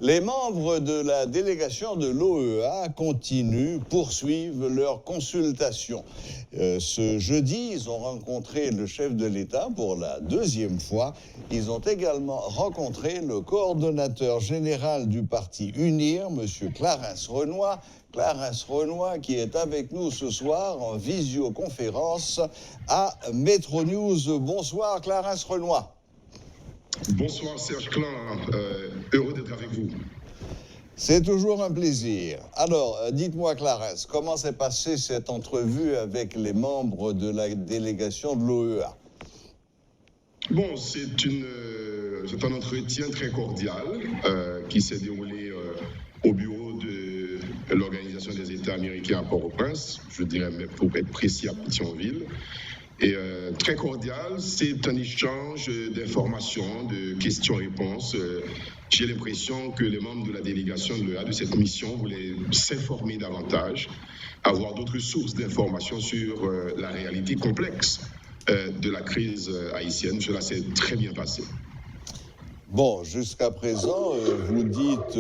Les membres de la délégation de l'OEA poursuivent leurs consultations. Ce jeudi, ils ont rencontré le chef de l'État pour la deuxième fois. Ils ont également rencontré le coordonnateur général du parti UNIR, M. Clarence Renoy. Clarence Renoy qui est avec nous ce soir en visioconférence à Metro News. Bonsoir Clarence Renoy. Bonsoir Serge Klein, heureux d'être avec vous. C'est toujours un plaisir. Alors, dites-moi Clarence, comment s'est passée cette entrevue avec les membres de la délégation de l'OEA? Bon, c'est un entretien très cordial qui s'est déroulé au bureau de l'Organisation des États américains à Port-au-Prince, je dirais même pour être précis à Pétionville. Et très cordial, c'est un échange d'informations, de questions-réponses. J'ai l'impression que les membres de la délégation de l'OEA, de cette mission, voulaient s'informer davantage, avoir d'autres sources d'informations sur la réalité complexe de la crise haïtienne. Cela s'est très bien passé. Bon, jusqu'à présent, vous dites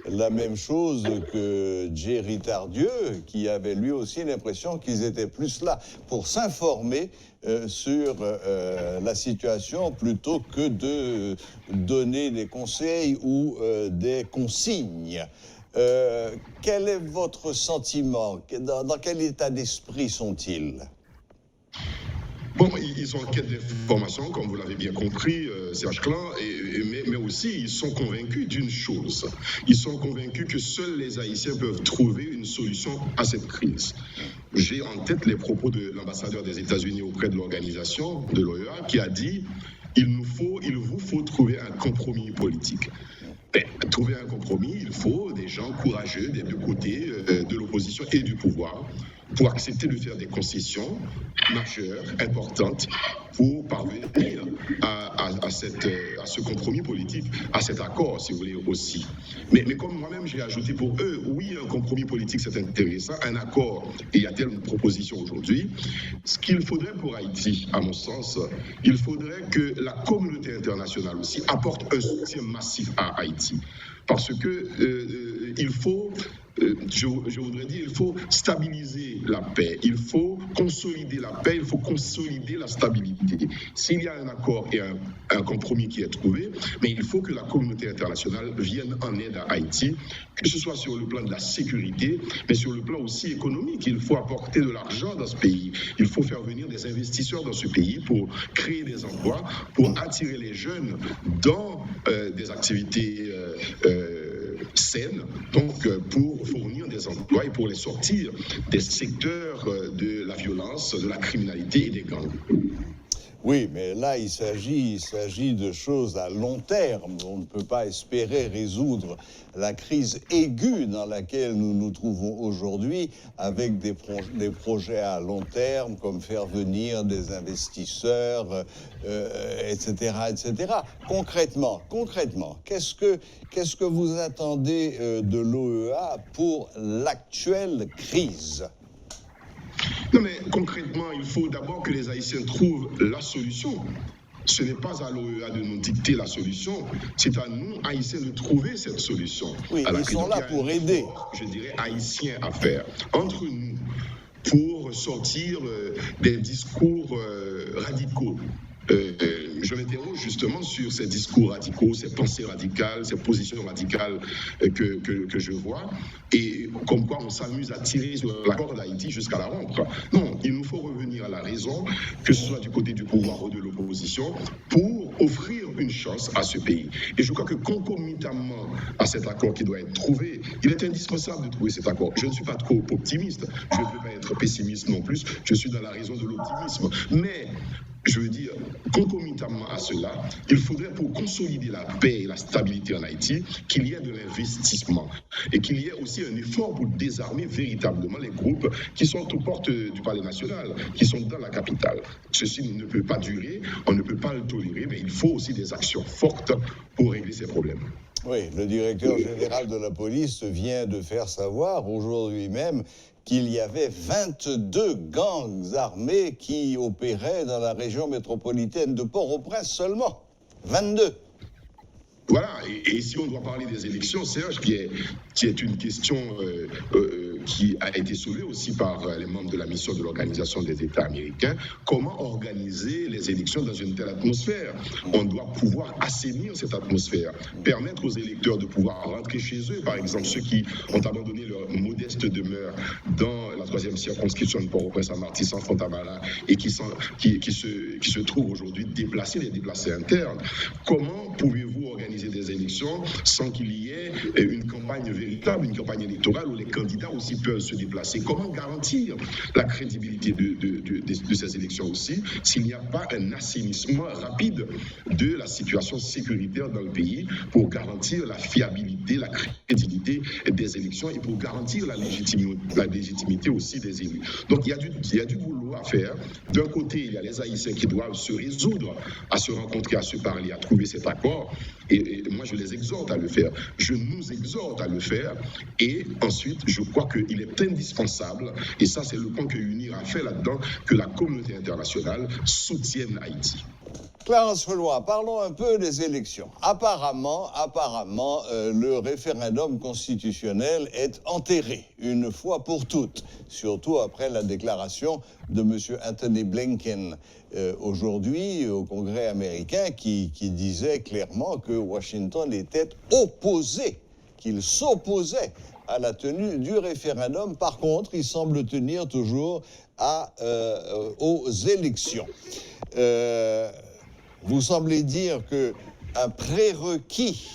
la même chose que Jerry Tardieu, qui avait lui aussi l'impression qu'ils étaient plus là pour s'informer sur la situation plutôt que de donner des conseils ou des consignes. Quel est votre sentiment? Dans quel état d'esprit sont-ils? Bon, ils sont en quête d'informations, comme vous l'avez bien compris, Serge Klein, mais aussi ils sont convaincus d'une chose. Ils sont convaincus que seuls les Haïtiens peuvent trouver une solution à cette crise. J'ai en tête les propos de l'ambassadeur des États-Unis auprès de l'organisation de l'OEA qui a dit « Il vous faut trouver un compromis politique ». Trouver un compromis, il faut des gens courageux des deux côtés de l'opposition et du pouvoir pour accepter de faire des concessions majeures, importantes, pour parvenir à ce compromis politique, à cet accord, si vous voulez, aussi. Mais comme moi-même, j'ai ajouté pour eux, oui, un compromis politique, c'est intéressant, un accord, et il y a telle proposition aujourd'hui. Ce qu'il faudrait pour Haïti, à mon sens, il faudrait que la communauté internationale aussi apporte un soutien massif à Haïti. Parce que il faut... je voudrais dire, il faut stabiliser la paix, il faut consolider la paix, il faut consolider la stabilité. S'il y a un accord et un compromis qui est trouvé, mais il faut que la communauté internationale vienne en aide à Haïti, que ce soit sur le plan de la sécurité, mais sur le plan aussi économique. Il faut apporter de l'argent dans ce pays, il faut faire venir des investisseurs dans ce pays pour créer des emplois, pour attirer les jeunes dans des activités saines, donc pour fournir des emplois et pour les sortir des secteurs de la violence, de la criminalité et des gangs. Oui, mais là, il s'agit de choses à long terme. On ne peut pas espérer résoudre la crise aiguë dans laquelle nous nous trouvons aujourd'hui avec des projets à long terme, comme faire venir des investisseurs, etc., etc. Concrètement, qu'est-ce que vous attendez de l'OEA pour l'actuelle crise ? Non, mais concrètement, il faut d'abord que les Haïtiens trouvent la solution. Ce n'est pas à l'OEA de nous dicter la solution, c'est à nous, Haïtiens, de trouver cette solution. Oui, ils sont là pour aider. Je dirais haïtien à faire entre nous pour sortir des discours radicaux. Je m'interroge justement sur ces discours radicaux, ces pensées radicales, ces positions radicales que je vois, et comme quoi on s'amuse à tirer sur la corde d'Haïti jusqu'à la rompre. Non, il nous faut revenir à la raison, que ce soit du côté du pouvoir ou de l'opposition, pour offrir une chance à ce pays. Et je crois que concomitamment à cet accord qui doit être trouvé, il est indispensable de trouver cet accord. Je ne suis pas trop optimiste, je ne veux pas être pessimiste non plus, je suis dans la raison de l'optimisme. Mais je veux dire, concomitamment à cela, il faudrait pour consolider la paix et la stabilité en Haïti, qu'il y ait de l'investissement et qu'il y ait aussi un effort pour désarmer véritablement les groupes qui sont aux portes du Palais national, qui sont dans la capitale. Ceci ne peut pas durer, on ne peut pas le tolérer, mais il faut aussi des actions fortes pour régler ces problèmes. Oui, le directeur général de la police vient de faire savoir aujourd'hui même qu'il y avait 22 gangs armés qui opéraient dans la région métropolitaine de Port-au-Prince seulement. 22. Voilà, et si on doit parler des élections, Serge, qui est une question qui a été soulevée aussi par les membres de la mission de l'Organisation des États américains, comment organiser les élections dans une telle atmosphère? On doit pouvoir assainir cette atmosphère, permettre aux électeurs de pouvoir rentrer chez eux, par exemple ceux qui ont abandonné leur modeste demeure dans la 3e circonscription de Port-au-Prince à Martissant, Fontamara, et qui se trouvent aujourd'hui déplacés, les déplacés internes. Comment pouvez-vous organiser des élections sans qu'il y ait une campagne véritable, une campagne électorale où les candidats aussi peuvent se déplacer? Comment garantir la crédibilité de ces élections aussi s'il n'y a pas un assainissement rapide de la situation sécuritaire dans le pays pour garantir la fiabilité, la crédibilité des élections et pour garantir la légitimité aussi des élus? Donc il y a du boulot à faire. D'un côté, il y a les Haïtiens qui doivent se résoudre à se rencontrer, à se parler, à trouver cet accord. Et moi, je les exhorte à le faire. Je nous exhorte à le faire. Et ensuite, je crois qu'il est indispensable, et ça, c'est le point que UNIR a fait là-dedans, que la communauté internationale soutienne Haïti. Clarence Renoir, parlons un peu des élections. Apparemment, le référendum constitutionnel est enterré une fois pour toutes, surtout après la déclaration de M. Anthony Blinken aujourd'hui au Congrès américain qui disait clairement que Washington était opposé, qu'il s'opposait à la tenue du référendum. Par contre, il semble tenir toujours aux élections. Vous semblez dire qu'un prérequis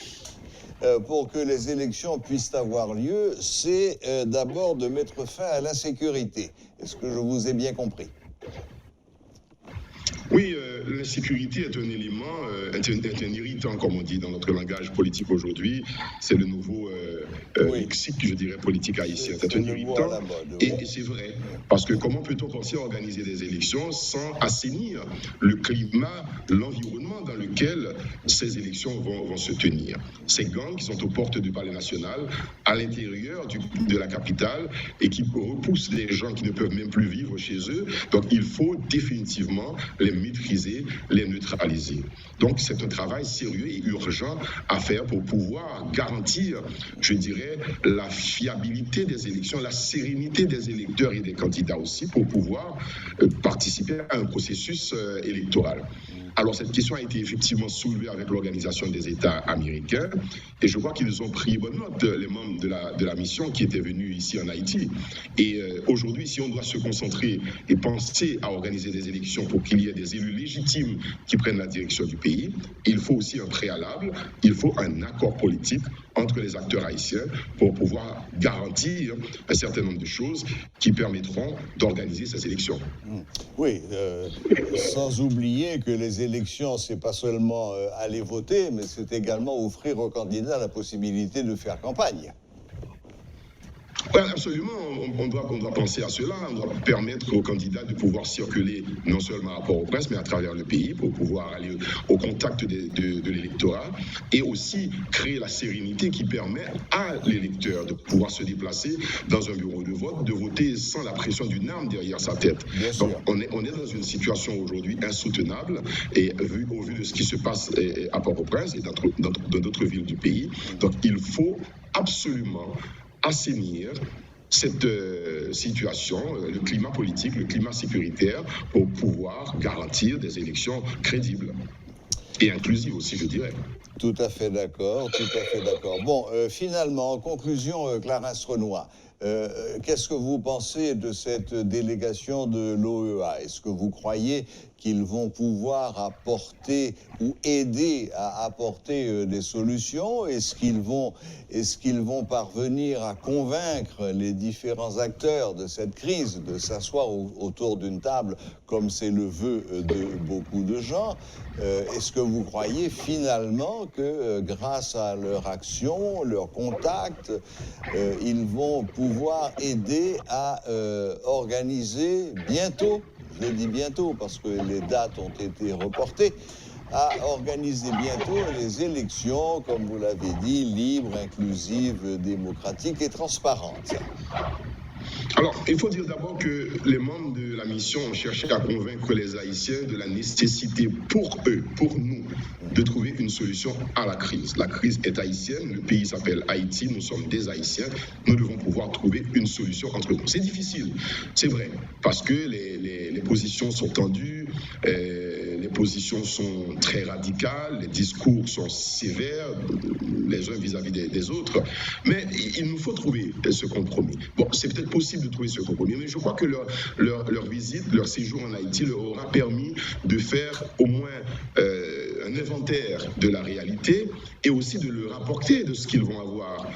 pour que les élections puissent avoir lieu, c'est d'abord de mettre fin à l'insécurité. Est-ce que je vous ai bien compris? Oui, l'insécurité est un élément, est un irritant, comme on dit dans notre langage politique aujourd'hui. C'est le nouveau lexique, je dirais, politique haïtien. C'est un irritant, et c'est vrai. Parce que comment peut-on penser à organiser des élections sans assainir le climat, l'environnement dans lequel ces élections vont se tenir? Ces gangs qui sont aux portes du Palais national, à l'intérieur de la capitale, et qui repoussent les gens qui ne peuvent même plus vivre chez eux. Donc il faut définitivement les maîtriser, les neutraliser. Donc c'est un travail sérieux et urgent à faire pour pouvoir garantir, je dirais, la fiabilité des élections, la sérénité des électeurs et des candidats aussi pour pouvoir participer à un processus électoral. Alors cette question a été effectivement soulevée avec l'Organisation des États américains et je crois qu'ils ont pris bonne note, les membres de la mission qui étaient venus ici en Haïti. Et aujourd'hui, si on doit se concentrer et penser à organiser des élections pour qu'il y ait des élus légitimes qui prennent la direction du pays, il faut aussi un préalable, il faut un accord politique entre les acteurs haïtiens pour pouvoir garantir un certain nombre de choses qui permettront d'organiser ces élections. Oui, sans oublier que les élections, c'est pas seulement aller voter, mais c'est également offrir aux candidats la possibilité de faire campagne. Oui, absolument, on doit penser à cela, on doit permettre aux candidats de pouvoir circuler non seulement à Port-au-Prince, mais à travers le pays pour pouvoir aller au contact de l'électorat et aussi créer la sérénité qui permet à l'électeur de pouvoir se déplacer dans un bureau de vote, de voter sans la pression d'une arme derrière sa tête. Donc on est dans une situation aujourd'hui insoutenable et au vu de ce qui se passe à Port-au-Prince et dans d'autres villes du pays, donc il faut absolument assainir cette situation, le climat politique, le climat sécuritaire, pour pouvoir garantir des élections crédibles et inclusives aussi, je dirais. Tout à fait d'accord, tout à fait d'accord. Bon, finalement, en conclusion, Clarence Renoir, qu'est-ce que vous pensez de cette délégation de l'OEA? Est-ce que vous croyez qu'ils vont pouvoir apporter ou aider à apporter des solutions? Est-ce qu'ils vont parvenir à convaincre les différents acteurs de cette crise de s'asseoir autour d'une table, comme c'est le vœu de beaucoup de gens? Est-ce que vous croyez finalement que grâce à leur action, leur contact, ils vont pouvoir aider à organiser bientôt, je dis bientôt parce que les dates ont été reportées, à organiser bientôt les élections, comme vous l'avez dit, libres, inclusives, démocratiques et transparentes? Alors, il faut dire d'abord que les membres de la mission ont cherché à convaincre les Haïtiens de la nécessité pour eux, pour nous, de trouver une solution à la crise. La crise est haïtienne, le pays s'appelle Haïti, nous sommes des Haïtiens, nous devons pouvoir trouver une solution entre nous. C'est difficile, c'est vrai, parce que les positions sont tendues, les positions sont très radicales, les discours sont sévères, les uns vis-à-vis des autres, mais il nous faut trouver ce compromis. Bon, c'est peut-être possible de trouver ce compromis, mais je crois que leur visite, leur séjour en Haïti leur aura permis de faire au moins un inventaire de la réalité et aussi de leur rapporter de ce qu'ils vont avoir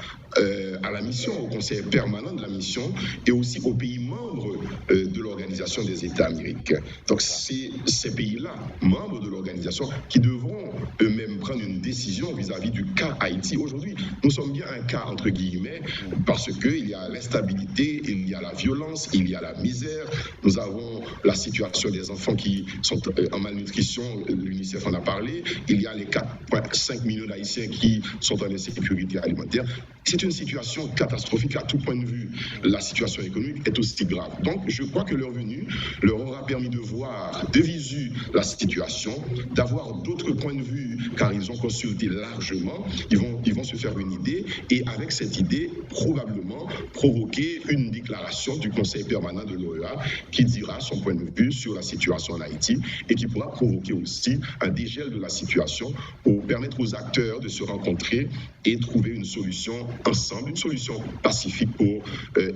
à la mission, au conseil permanent de la mission et aussi aux pays membres de l'Organisation des États américains. Donc c'est ces pays-là, membres de l'organisation, qui devront eux-mêmes prendre une décision vis-à-vis du cas Haïti. Aujourd'hui, nous sommes bien un cas entre guillemets parce qu'il y a l'instabilité, il y a la violence, il y a la misère. Nous avons la situation des enfants qui sont en malnutrition, l'UNICEF en a parlé. Il y a les 4,5 millions d'Haïtiens qui sont en insécurité alimentaire. C'est une situation catastrophique à tout point de vue. La situation économique est aussi grave. Donc, je crois que leur venue leur aura permis de voir de visu la situation, d'avoir d'autres points de vue, car ils ont consulté largement. Ils vont se faire une idée et avec cette idée, probablement provoquer une déclaration du Conseil permanent de l'OEA qui dira son point de vue sur la situation en Haïti et qui pourra provoquer aussi un dégel de la situation pour permettre aux acteurs de se rencontrer et trouver une solution ensemble, une solution pacifique pour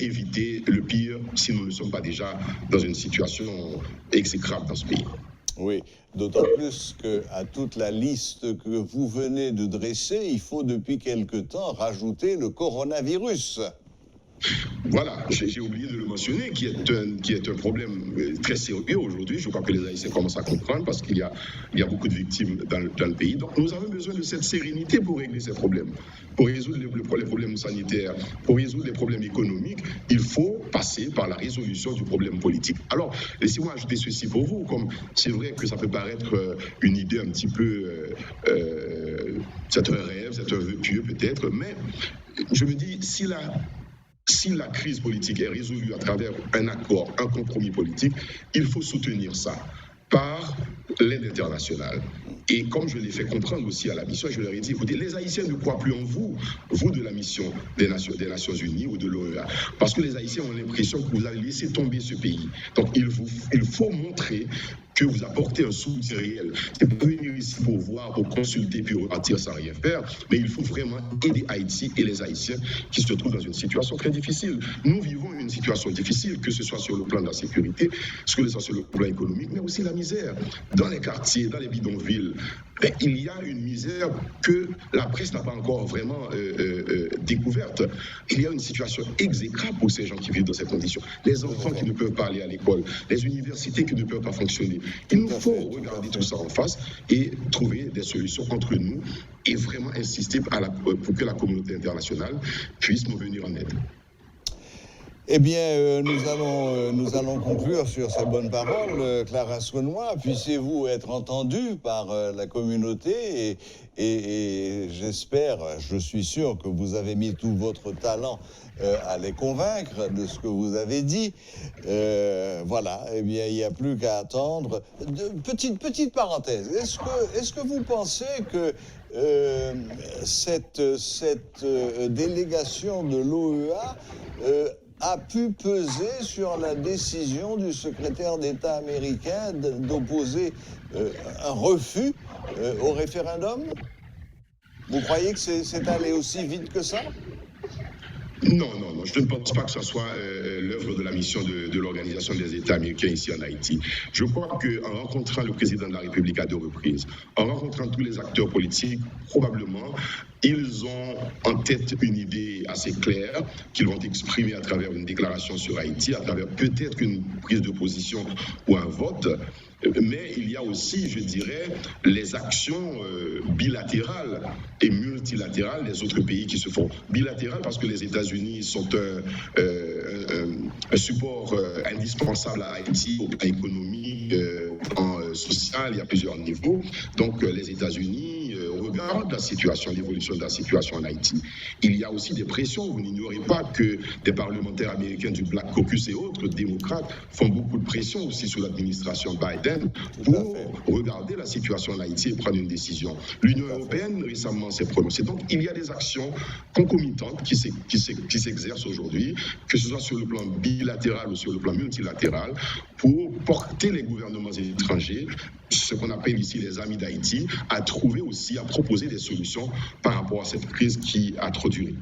éviter le pire si nous ne sommes pas déjà dans une situation exécrable dans ce pays. Oui, d'autant plus qu'à toute la liste que vous venez de dresser, il faut depuis quelque temps rajouter le coronavirus. Voilà, j'ai oublié de le mentionner, qui est un problème très sérieux aujourd'hui. Je crois que les Haïtiens commencent à comprendre parce qu'il y a beaucoup de victimes dans le pays. Donc nous avons besoin de cette sérénité pour régler ces problèmes. Pour résoudre les problèmes sanitaires, pour résoudre les problèmes économiques, il faut passer par la résolution du problème politique. Alors, laissez-moi ajouter ceci pour vous, comme c'est vrai que ça peut paraître une idée un petit peu... c'est un rêve, c'est un vœu pieux peut-être, mais je me dis, si la crise politique est résolue à travers un accord, un compromis politique, il faut soutenir ça par l'aide internationale. Et comme je l'ai fait comprendre aussi à la mission, je leur ai dit, écoutez, les Haïtiens ne croient plus en vous, vous de la mission des Nations Unies ou de l'OEA, parce que les Haïtiens ont l'impression que vous avez laissé tomber ce pays. Donc il faut montrer que vous apportez un soutien réel. C'est pas venir ici pour voir, pour consulter, puis repartir sans rien faire, mais il faut vraiment aider Haïti et les Haïtiens qui se trouvent dans une situation très difficile. Nous vivons une situation difficile, que ce soit sur le plan de la sécurité, que ce soit sur le plan économique, mais aussi la misère. Dans les quartiers, dans les bidonvilles, il y a une misère que la presse n'a pas encore vraiment découverte. Il y a une situation exécrable pour ces gens qui vivent dans ces conditions. Les enfants qui ne peuvent pas aller à l'école, les universités qui ne peuvent pas fonctionner. Il nous faut regarder tout ça en face et trouver des solutions entre nous et vraiment insister pour que la communauté internationale puisse nous venir en aide. Eh bien, nous allons conclure sur ces bonnes paroles. Clara Saunois, puissiez-vous être entendue par la communauté et j'espère, je suis sûr que vous avez mis tout votre talent à les convaincre de ce que vous avez dit. Voilà, eh bien, il n'y a plus qu'à attendre. Petite parenthèse, est-ce que vous pensez que cette délégation de l'OEA a pu peser sur la décision du secrétaire d'État américain d'opposer un refus au référendum? Vous croyez que c'est allé aussi vite que ça? Non, je ne pense pas que ce soit l'œuvre de la mission de l'Organisation des États américains ici en Haïti. Je crois qu'en rencontrant le président de la République à 2 reprises, en rencontrant tous les acteurs politiques, probablement, ils ont en tête une idée assez claire qu'ils vont exprimer à travers une déclaration sur Haïti, à travers peut-être une prise de position ou un vote. Mais il y a aussi, je dirais, les actions bilatérales et multilatérales des autres pays qui se font. Bilatérales parce que les États-Unis sont un support indispensable à Haïti au plan économique, social, il y a plusieurs niveaux. Donc les États-Unis regard de la situation, l'évolution de la situation en Haïti, il y a aussi des pressions. Vous n'ignorez pas que des parlementaires américains du Black Caucus et autres démocrates font beaucoup de pression aussi sur l'administration Biden pour regarder la situation en Haïti et prendre une décision. L'Union européenne récemment s'est prononcée. Donc il y a des actions concomitantes qui s'exercent aujourd'hui, que ce soit sur le plan bilatéral ou sur le plan multilatéral, pour porter les gouvernements étrangers, ce qu'on appelle ici les amis d'Haïti, à trouver aussi, à proposer des solutions par rapport à cette crise qui a trop duré.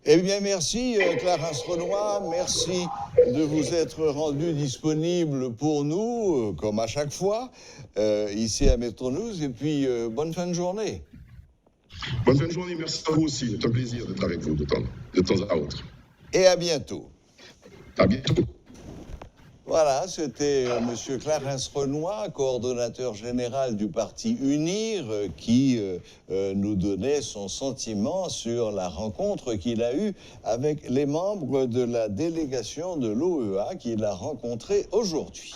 Eh bien, merci Clarence Renoir, merci de vous être rendu disponible pour nous, comme à chaque fois, ici à Metro News, et puis bonne fin de journée. Bonne fin de journée, merci à vous aussi, c'est un plaisir d'être avec vous de temps à autre. Et à bientôt. À bientôt. Voilà, c'était M. Clarence Renoir, coordonnateur général du parti UNIR, qui nous donnait son sentiment sur la rencontre qu'il a eue avec les membres de la délégation de l'OEA qu'il a rencontrée aujourd'hui.